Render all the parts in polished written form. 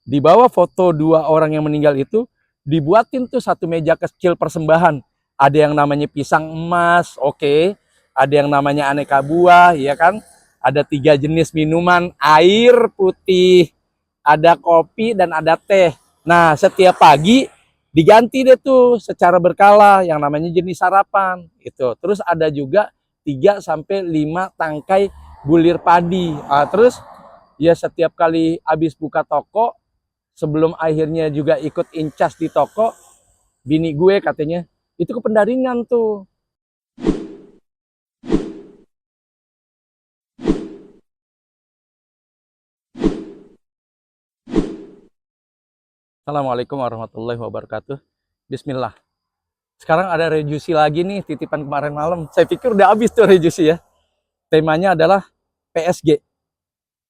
di bawah foto dua orang yang meninggal itu dibuatin tuh satu meja kecil persembahan. Ada yang namanya pisang emas, oke. Ada yang namanya aneka buah, ya kan. Ada 3 jenis minuman, air putih, ada kopi dan ada teh. Nah, setiap pagi diganti deh tuh secara berkala yang namanya jenis sarapan itu. Terus ada juga 3 sampai 5 tangkai bulir padi. Terus ya setiap kali habis buka toko, sebelum akhirnya juga ikut incas di toko, bini gue katanya itu ke pendaringan tuh. Assalamualaikum warahmatullahi wabarakatuh. Bismillah. Sekarang ada rejusi lagi nih, titipan kemarin malam. Saya pikir udah habis tuh rejusi ya. Temanya adalah PSG.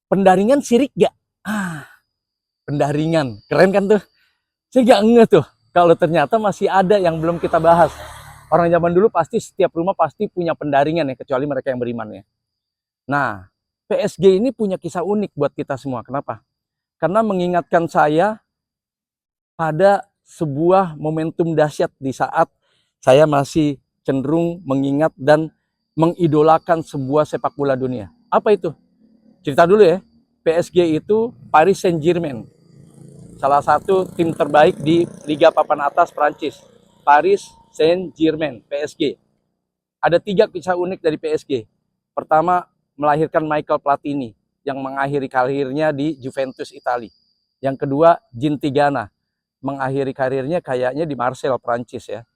Pendaringan sirik gak? Pendaringan. Keren kan tuh? Saya gak ngeh tuh kalau ternyata masih ada yang belum kita bahas. Orang zaman dulu pasti setiap rumah pasti punya pendaringan ya, kecuali mereka yang beriman ya. Nah, PSG ini punya kisah unik buat kita semua. Kenapa? Karena mengingatkan saya pada sebuah momentum dahsyat di saat saya masih cenderung mengingat dan mengidolakan sebuah sepak bola dunia. Apa itu? Cerita dulu ya. PSG itu Paris Saint-Germain. Salah satu tim terbaik di Liga Papan Atas Prancis. Paris Saint-Germain, PSG. Ada 3 kisah unik dari PSG. Pertama, melahirkan Michael Platini yang mengakhiri karirnya di Juventus Italia. Yang kedua, Gintigana mengakhiri karirnya kayaknya di Marseille, Prancis ya.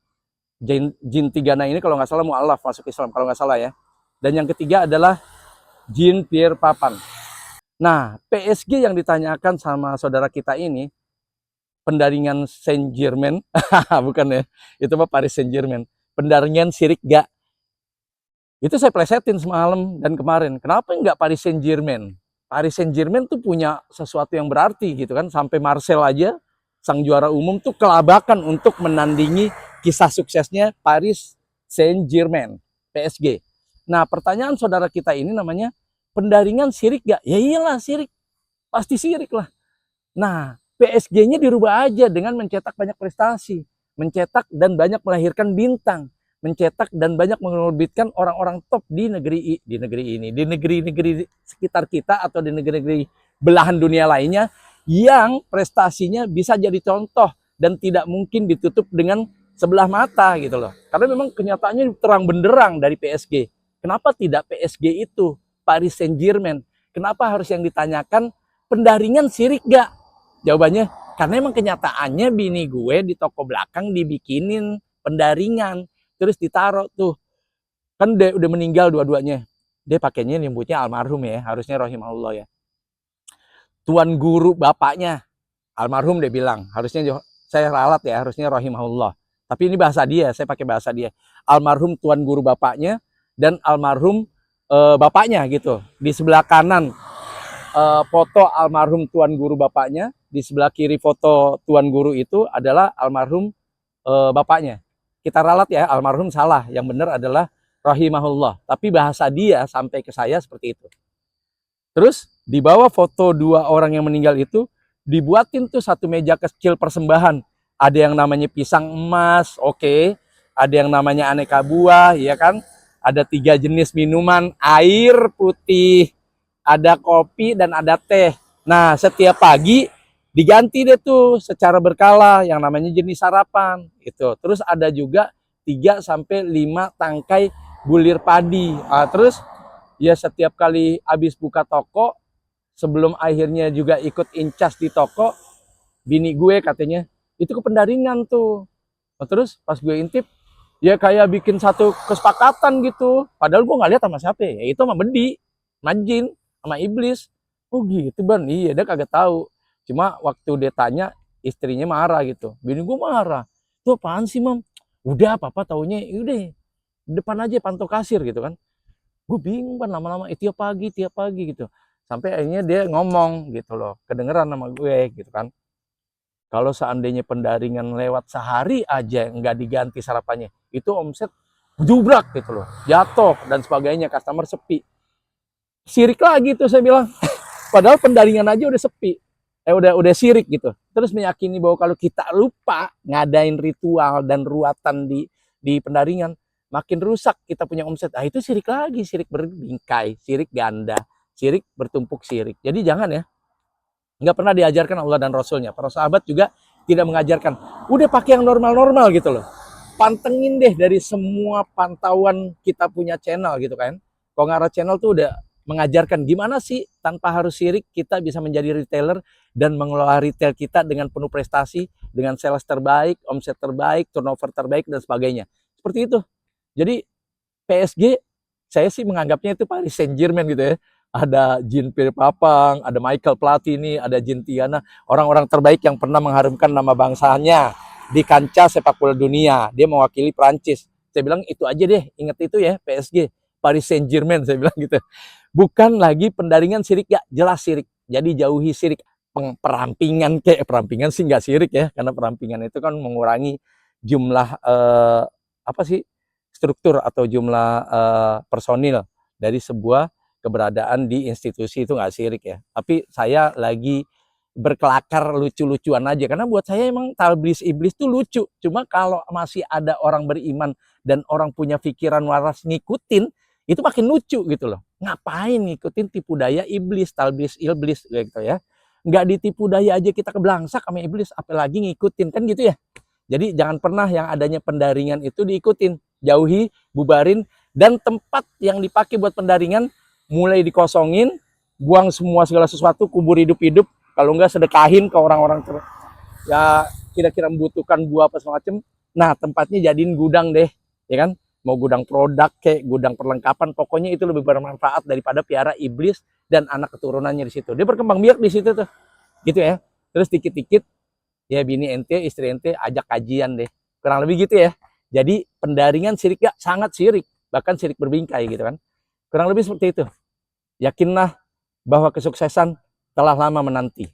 Gintigana ini kalau nggak salah mu'alaf masuk Islam kalau nggak salah ya. Dan yang ketiga adalah Jean-Pierre Papin. Nah, PSG yang ditanyakan sama saudara kita ini, pendaringan Saint-Germain, bukan ya, itu mah Paris Saint-Germain. Pendaringan sirik gak? Itu saya plesetin semalam dan kemarin. Kenapa nggak Paris Saint-Germain? Paris Saint-Germain tuh punya sesuatu yang berarti gitu kan. Sampai Marcel aja, sang juara umum tuh kelabakan untuk menandingi kisah suksesnya Paris Saint-Germain, PSG. Nah, pertanyaan saudara kita ini namanya pendaringan sirik gak? Ya iyalah sirik, pasti sirik lah. Nah, PSG-nya dirubah aja dengan mencetak banyak prestasi, mencetak dan banyak melahirkan bintang, mencetak dan banyak menerbitkan orang-orang top di negeri ini, di negeri-negeri sekitar kita atau di negeri-negeri belahan dunia lainnya yang prestasinya bisa jadi contoh dan tidak mungkin ditutup dengan sebelah mata gitu loh. Karena memang kenyataannya terang benderang dari PSG. Kenapa tidak PSG itu Paris Saint-Germain? Kenapa harus yang ditanyakan pendaringan sirik gak? Jawabannya, karena emang kenyataannya bini gue di toko belakang dibikinin pendaringan, terus ditaruh tuh. Kan udah meninggal dua-duanya. Dia pakainya nyebutnya almarhum ya, harusnya rahimahullah ya. Tuan guru bapaknya, almarhum dia bilang, harusnya saya ralat ya, harusnya rahimahullah. Tapi ini bahasa dia, saya pakai bahasa dia. Almarhum tuan guru bapaknya dan almarhum bapaknya gitu. Di sebelah kanan foto almarhum tuan guru bapaknya, di sebelah kiri foto tuan guru itu adalah almarhum bapaknya. Kita ralat ya, almarhum salah, yang benar adalah rahimahullah. Tapi bahasa dia sampai ke saya seperti itu. Terus di bawah foto dua orang yang meninggal itu dibuatin tuh satu meja kecil persembahan. Ada yang namanya pisang emas, oke. Ada yang namanya aneka buah, ya kan. Ada 3 jenis minuman, air putih, ada kopi dan ada teh. Nah, setiap pagi diganti deh tuh secara berkala yang namanya jenis sarapan itu. Terus ada juga 3 sampai 5 tangkai bulir padi. Terus ya setiap kali habis buka toko, sebelum akhirnya juga ikut incas di toko, bini gue katanya itu ke pendaringan tuh. Terus pas gue intip, ya kayak bikin satu kesepakatan gitu. Padahal gue nggak lihat sama siapa ya, itu sama Bedi, sama Jin, sama Iblis. Oh gitu Ban, iya dia kagak tahu. Cuma waktu dia tanya, istrinya marah gitu. Bini gue marah. Tuh apaan sih Mam? Udah papa taunya, udah depan aja pantau kasir gitu kan. Gue bingung Ban, lama-lama tiap pagi gitu. Sampai akhirnya dia ngomong gitu loh, kedengeran sama gue gitu kan. Kalau seandainya pendaringan lewat sehari aja nggak diganti sarapannya, itu omset jubrak gitu loh, jatuh dan sebagainya, customer sepi. Sirik lagi tuh saya bilang. Padahal pendaringan aja udah sepi. udah sirik gitu. Terus meyakini bahwa kalau kita lupa ngadain ritual dan ruatan di pendaringan, makin rusak kita punya omset. Ah itu sirik lagi, sirik berbingkai, sirik ganda, sirik bertumpuk sirik. Jadi jangan ya. Nggak pernah diajarkan Allah dan Rasulnya. Para sahabat juga tidak mengajarkan. Udah pakai yang normal-normal gitu loh. Pantengin deh dari semua pantauan kita punya channel gitu kan. Kongara Channel tuh udah mengajarkan gimana sih tanpa harus sirik kita bisa menjadi retailer dan mengelola retail kita dengan penuh prestasi, dengan sales terbaik, omset terbaik, turnover terbaik dan sebagainya. Seperti itu. Jadi PSG saya sih menganggapnya itu Paris Saint-Germain gitu ya. Ada Jean-Pierre Papin, ada Michael Platini, ada Jean Tiana, orang-orang terbaik yang pernah mengharumkan nama bangsanya di kancah sepak bola dunia. Dia mewakili Prancis. Saya bilang itu aja deh, ingat itu ya, PSG, Paris Saint-Germain, saya bilang gitu. Bukan lagi pendaringan sirik, ya jelas sirik. Jadi jauhi sirik. Perampingan kayak perampingan sih nggak sirik ya, karena perampingan itu kan mengurangi jumlah apa sih struktur atau jumlah personil dari sebuah keberadaan di institusi itu nggak sirik ya. Tapi saya lagi berkelakar lucu-lucuan aja karena buat saya emang talbis iblis tuh lucu. Cuma kalau masih ada orang beriman dan orang punya pikiran waras ngikutin, itu makin lucu gitu loh. Ngapain ngikutin tipu daya iblis, talbis iblis gitu ya. Nggak ditipu daya aja kita keblangsak sama iblis, apalagi ngikutin kan gitu ya. Jadi jangan pernah yang adanya pendaringan itu diikutin. Jauhi, bubarin, dan tempat yang dipakai buat pendaringan mulai dikosongin, buang semua segala sesuatu, kubur hidup-hidup. Kalau enggak sedekahin ke orang-orang ya kira-kira membutuhkan buah apa semacam. Nah tempatnya jadiin gudang deh, ya kan? Mau gudang produk kayak gudang perlengkapan, pokoknya itu lebih bermanfaat daripada piara iblis dan anak keturunannya di situ. Dia berkembang biak di situ tuh, gitu ya. Terus dikit-dikit ya bini ente, istri ente ajak kajian deh. Kurang lebih gitu ya. Jadi pendaringan sirik gak? Sangat sirik. Bahkan sirik berbingkai gitu kan. Kurang lebih seperti itu. Yakinlah bahwa kesuksesan telah lama menanti.